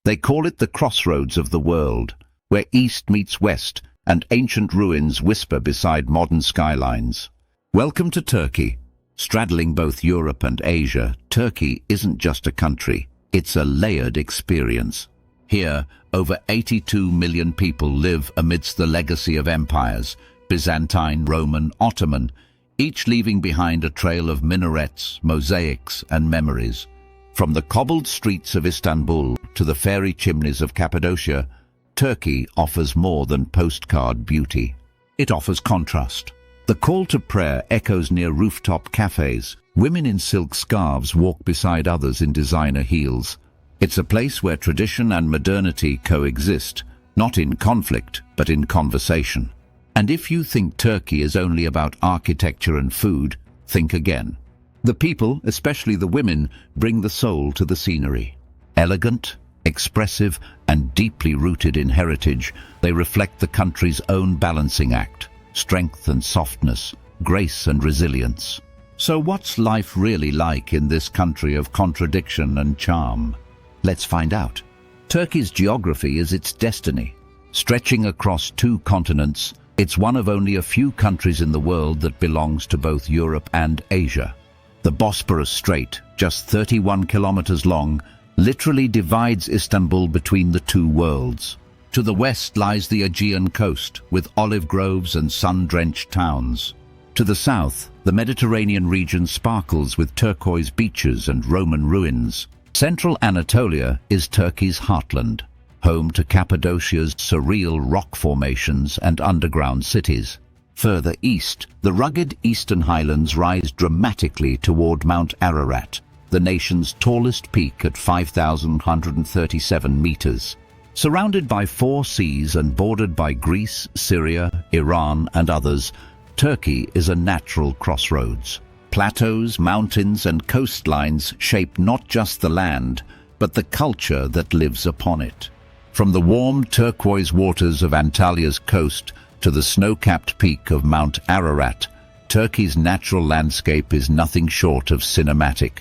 They call it the crossroads of the world, where east meets west and ancient ruins whisper beside modern skylines. Welcome to Turkey. Straddling both Europe and Asia, Turkey isn't just a country, it's a layered experience. Here, over 82 million people live amidst the legacy of empires, Byzantine, Roman, Ottoman, each leaving behind a trail of minarets, mosaics, and memories. From the cobbled streets of Istanbul to the fairy chimneys of Cappadocia, Turkey offers more than postcard beauty. It offers contrast. The call to prayer echoes near rooftop cafes. Women in silk scarves walk beside others in designer heels. It's a place where tradition and modernity coexist, not in conflict, but in conversation. And if you think Turkey is only about architecture and food, think again. The people, especially the women, bring the soul to the scenery. Elegant, expressive, and deeply rooted in heritage, they reflect the country's own balancing act. Strength and softness, grace and resilience. So what's life really like in this country of contradiction and charm? Let's find out. Turkey's geography is its destiny. Stretching across 2 continents, it's one of only a few countries in the world that belongs to both Europe and Asia. The Bosporus Strait, just 31 kilometers long, literally divides Istanbul between the 2 worlds. To the west lies the Aegean coast, with olive groves and sun-drenched towns. To the south, the Mediterranean region sparkles with turquoise beaches and Roman ruins. Central Anatolia is Turkey's heartland, home to Cappadocia's surreal rock formations and underground cities. Further east, the rugged eastern highlands rise dramatically toward Mount Ararat, the nation's tallest peak at 5,137 meters. Surrounded by 4 seas and bordered by Greece, Syria, Iran, and others, Turkey is a natural crossroads. Plateaus, mountains, and coastlines shape not just the land, but the culture that lives upon it. From the warm turquoise waters of Antalya's coast to the snow-capped peak of Mount Ararat, Turkey's natural landscape is nothing short of cinematic.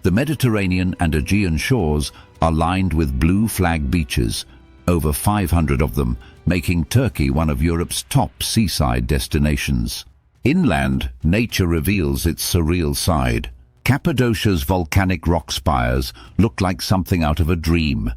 The Mediterranean and Aegean shores are lined with blue flag beaches, over 500 of them, making Turkey one of Europe's top seaside destinations. Inland, nature reveals its surreal side. Cappadocia's volcanic rock spires look like something out of a dream,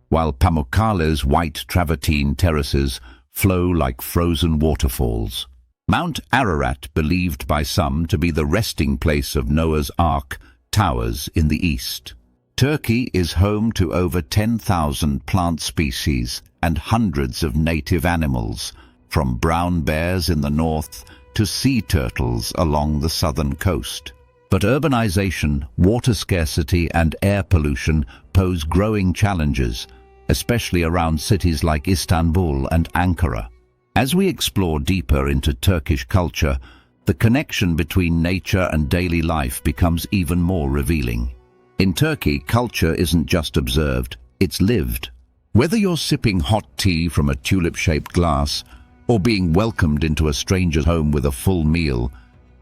while Pamukkale's white travertine terraces flow like frozen waterfalls. Mount Ararat, believed by some to be the resting place of Noah's Ark, towers in the east. Turkey is home to over 10,000 plant species and hundreds of native animals, from brown bears in the north to sea turtles along the southern coast. But urbanization, water scarcity, and air pollution pose growing challenges, especially around cities like Istanbul and Ankara. As we explore deeper into Turkish culture, the connection between nature and daily life becomes even more revealing. In Turkey, culture isn't just observed, it's lived. Whether you're sipping hot tea from a tulip-shaped glass or being welcomed into a stranger's home with a full meal,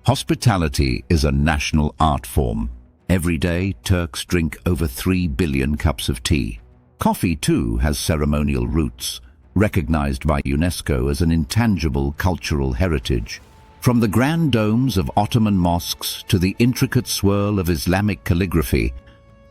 hospitality is a national art form. Every day, Turks drink over 3 billion cups of tea. Coffee, too, has ceremonial roots, recognized by UNESCO as an intangible cultural heritage. From the grand domes of Ottoman mosques to the intricate swirl of Islamic calligraphy,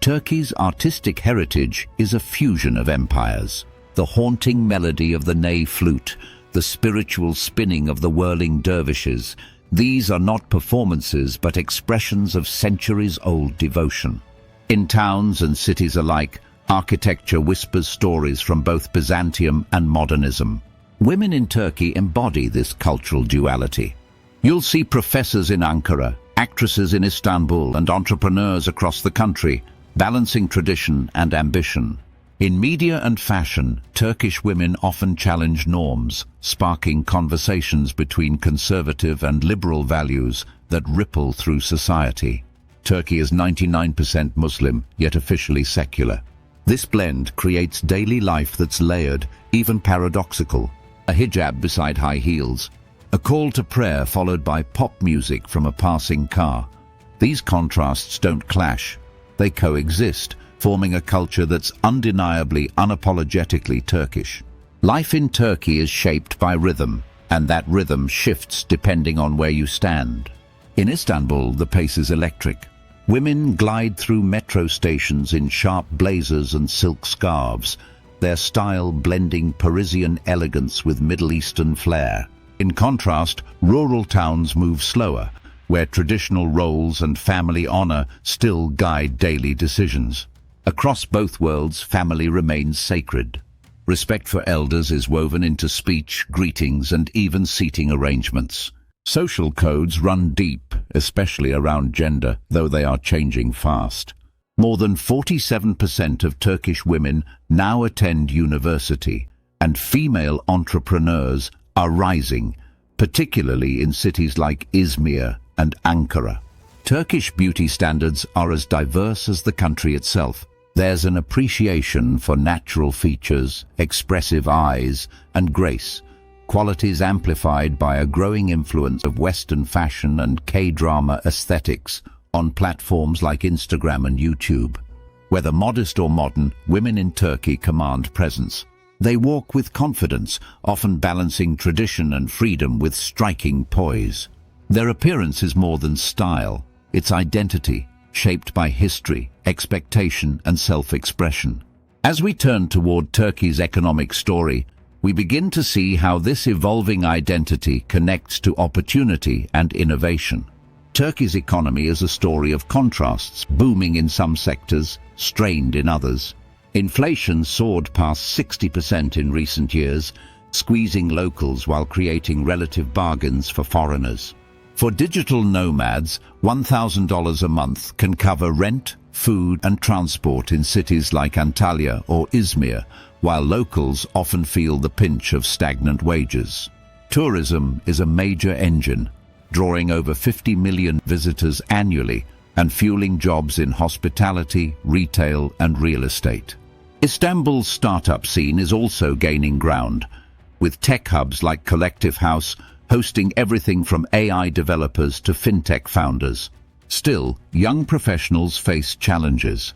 Turkey's artistic heritage is a fusion of empires. The haunting melody of the ney flute, the spiritual spinning of the whirling dervishes, these are not performances but expressions of centuries-old devotion. In towns and cities alike, architecture whispers stories from both Byzantium and modernism. Women in Turkey embody this cultural duality. You'll see professors in Ankara, actresses in Istanbul, and entrepreneurs across the country, balancing tradition and ambition. In media and fashion, Turkish women often challenge norms, sparking conversations between conservative and liberal values that ripple through society. Turkey is 99% Muslim, yet officially secular. This blend creates daily life that's layered, even paradoxical. A hijab beside high heels, a call to prayer followed by pop music from a passing car. These contrasts don't clash, they coexist, forming a culture that's undeniably, unapologetically Turkish. Life in Turkey is shaped by rhythm, and that rhythm shifts depending on where you stand. In Istanbul, the pace is electric. Women glide through metro stations in sharp blazers and silk scarves, their style blending Parisian elegance with Middle Eastern flair. In contrast, rural towns move slower, where traditional roles and family honor still guide daily decisions. Across both worlds, family remains sacred. Respect for elders is woven into speech, greetings, and even seating arrangements. Social codes run deep, especially around gender, though they are changing fast. More than 47% of Turkish women now attend university, and female entrepreneurs are rising, particularly in cities like Izmir and Ankara. Turkish beauty standards are as diverse as the country itself. There's an appreciation for natural features, expressive eyes, and grace, qualities amplified by a growing influence of Western fashion and K-drama aesthetics on platforms like Instagram and YouTube. Whether modest or modern, women in Turkey command presence. They walk with confidence, often balancing tradition and freedom with striking poise. Their appearance is more than style, it's identity, shaped by history, expectation, and self-expression. As we turn toward Turkey's economic story, we begin to see how this evolving identity connects to opportunity and innovation. Turkey's economy is a story of contrasts, booming in some sectors, strained in others. Inflation soared past 60% in recent years, squeezing locals while creating relative bargains for foreigners. For digital nomads, $1,000 a month can cover rent, food, and transport in cities like Antalya or Izmir, while locals often feel the pinch of stagnant wages. Tourism is a major engine, drawing over 50 million visitors annually and fueling jobs in hospitality, retail, and real estate. Istanbul's startup scene is also gaining ground, with tech hubs like Collective House hosting everything from AI developers to fintech founders. Still, young professionals face challenges.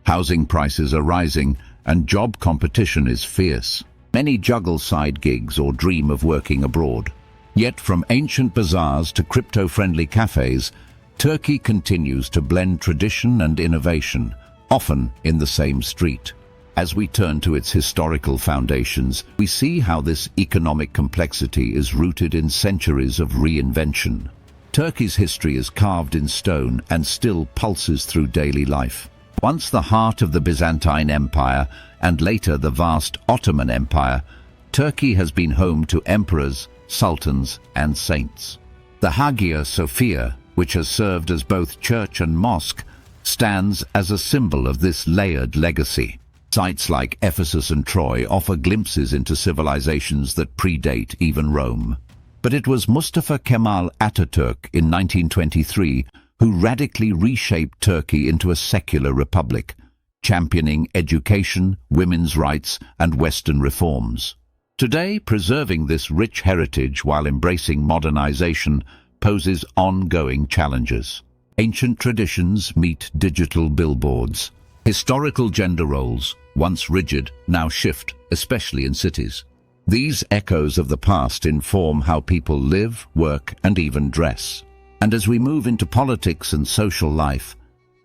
Housing prices are rising and job competition is fierce. Many juggle side gigs or dream of working abroad. Yet from ancient bazaars to crypto-friendly cafes, Turkey continues to blend tradition and innovation, often in the same street. As we turn to its historical foundations, we see how this economic complexity is rooted in centuries of reinvention. Turkey's history is carved in stone and still pulses through daily life. Once the heart of the Byzantine Empire and later the vast Ottoman Empire, Turkey has been home to emperors, sultans, and saints. The Hagia Sophia, which has served as both church and mosque, stands as a symbol of this layered legacy. Sites like Ephesus and Troy offer glimpses into civilizations that predate even Rome. But it was Mustafa Kemal Atatürk in 1923 who radically reshaped Turkey into a secular republic, championing education, women's rights, and Western reforms. Today, preserving this rich heritage while embracing modernization poses ongoing challenges. Ancient traditions meet digital billboards. Historical gender roles, once rigid, now shift, especially in cities. These echoes of the past inform how people live, work, and even dress. And as we move into politics and social life,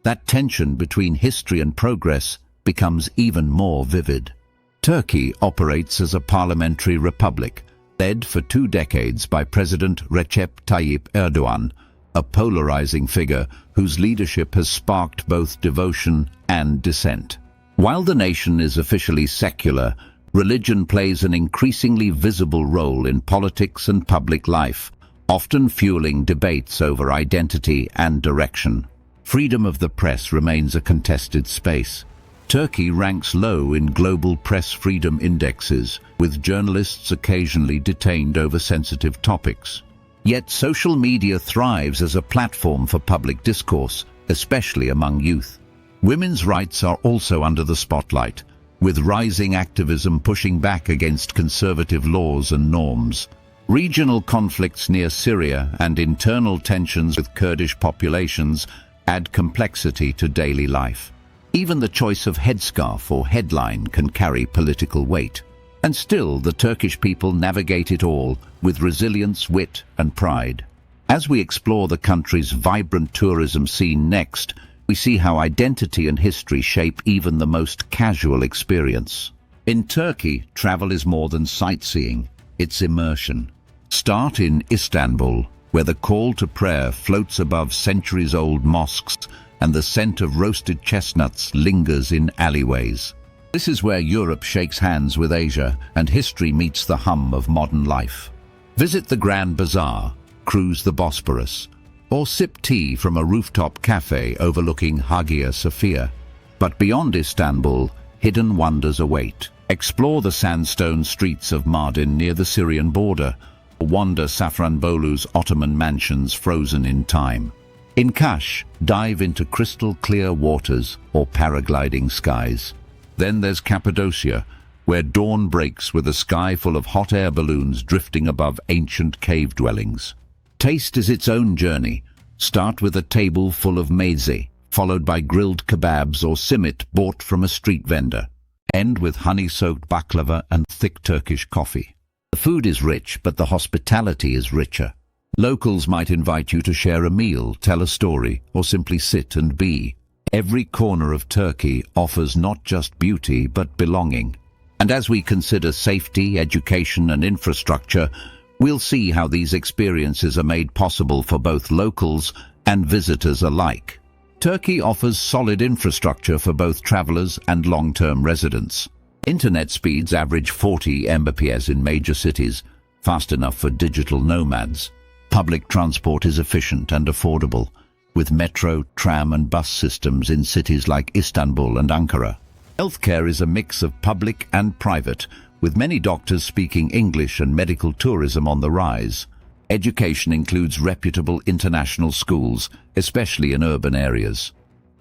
that tension between history and progress becomes even more vivid. Turkey operates as a parliamentary republic, led for 2 decades by President Recep Tayyip Erdogan, a polarizing figure whose leadership has sparked both devotion and dissent. While the nation is officially secular, religion plays an increasingly visible role in politics and public life, often fueling debates over identity and direction. Freedom of the press remains a contested space. Turkey ranks low in global press freedom indexes, with journalists occasionally detained over sensitive topics. Yet social media thrives as a platform for public discourse, especially among youth. Women's rights are also under the spotlight, with rising activism pushing back against conservative laws and norms. Regional conflicts near Syria and internal tensions with Kurdish populations add complexity to daily life. Even the choice of headscarf or headline can carry political weight. And still, the Turkish people navigate it all with resilience, wit, and pride. As we explore the country's vibrant tourism scene next, we see how identity and history shape even the most casual experience. In Turkey, travel is more than sightseeing, it's immersion. Start in Istanbul, where the call to prayer floats above centuries-old mosques and the scent of roasted chestnuts lingers in alleyways. This is where Europe shakes hands with Asia and history meets the hum of modern life. Visit the Grand Bazaar, cruise the Bosporus, or sip tea from a rooftop café overlooking Hagia Sophia. But beyond Istanbul, hidden wonders await. Explore the sandstone streets of Mardin near the Syrian border, or wander Safranbolu's Ottoman mansions frozen in time. In Kash, dive into crystal-clear waters or paragliding skies. Then there's Cappadocia, where dawn breaks with a sky full of hot air balloons drifting above ancient cave dwellings. Taste is its own journey. Start with a table full of meze, followed by grilled kebabs or simit bought from a street vendor. End with honey-soaked baklava and thick Turkish coffee. The food is rich, but the hospitality is richer. Locals might invite you to share a meal, tell a story, or simply sit and be. Every corner of Turkey offers not just beauty, but belonging. And as we consider safety, education, and infrastructure, we'll see how these experiences are made possible for both locals and visitors alike. Turkey offers solid infrastructure for both travelers and long-term residents. Internet speeds average 40 Mbps in major cities, fast enough for digital nomads. Public transport is efficient and affordable, with metro, tram and bus systems in cities like Istanbul and Ankara. Healthcare is a mix of public and private, with many doctors speaking English and medical tourism on the rise. Education includes reputable international schools, especially in urban areas.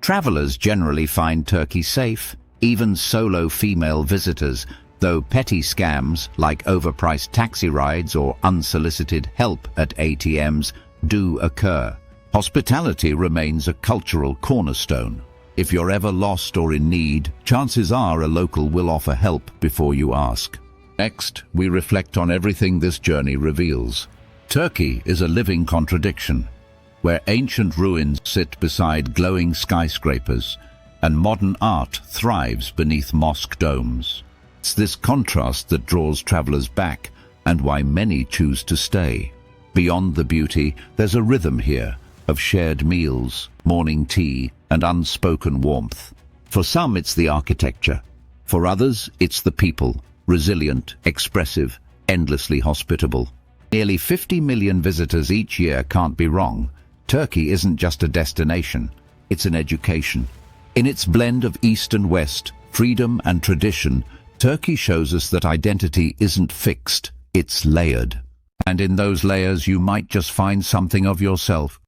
Travelers generally find Turkey safe, even solo female visitors, though petty scams like overpriced taxi rides or unsolicited help at ATMs do occur. Hospitality remains a cultural cornerstone. If you're ever lost or in need, chances are a local will offer help before you ask. Next, we reflect on everything this journey reveals. Turkey is a living contradiction, where ancient ruins sit beside glowing skyscrapers and modern art thrives beneath mosque domes. It's this contrast that draws travelers back and why many choose to stay. Beyond the beauty, there's a rhythm here of shared meals, morning tea, and unspoken warmth. For some, it's the architecture. For others, it's the people, resilient, expressive, endlessly hospitable. Nearly 50 million visitors each year can't be wrong. Turkey isn't just a destination, it's an education. In its blend of East and West, freedom and tradition, Turkey shows us that identity isn't fixed, it's layered. And in those layers you might just find something of yourself.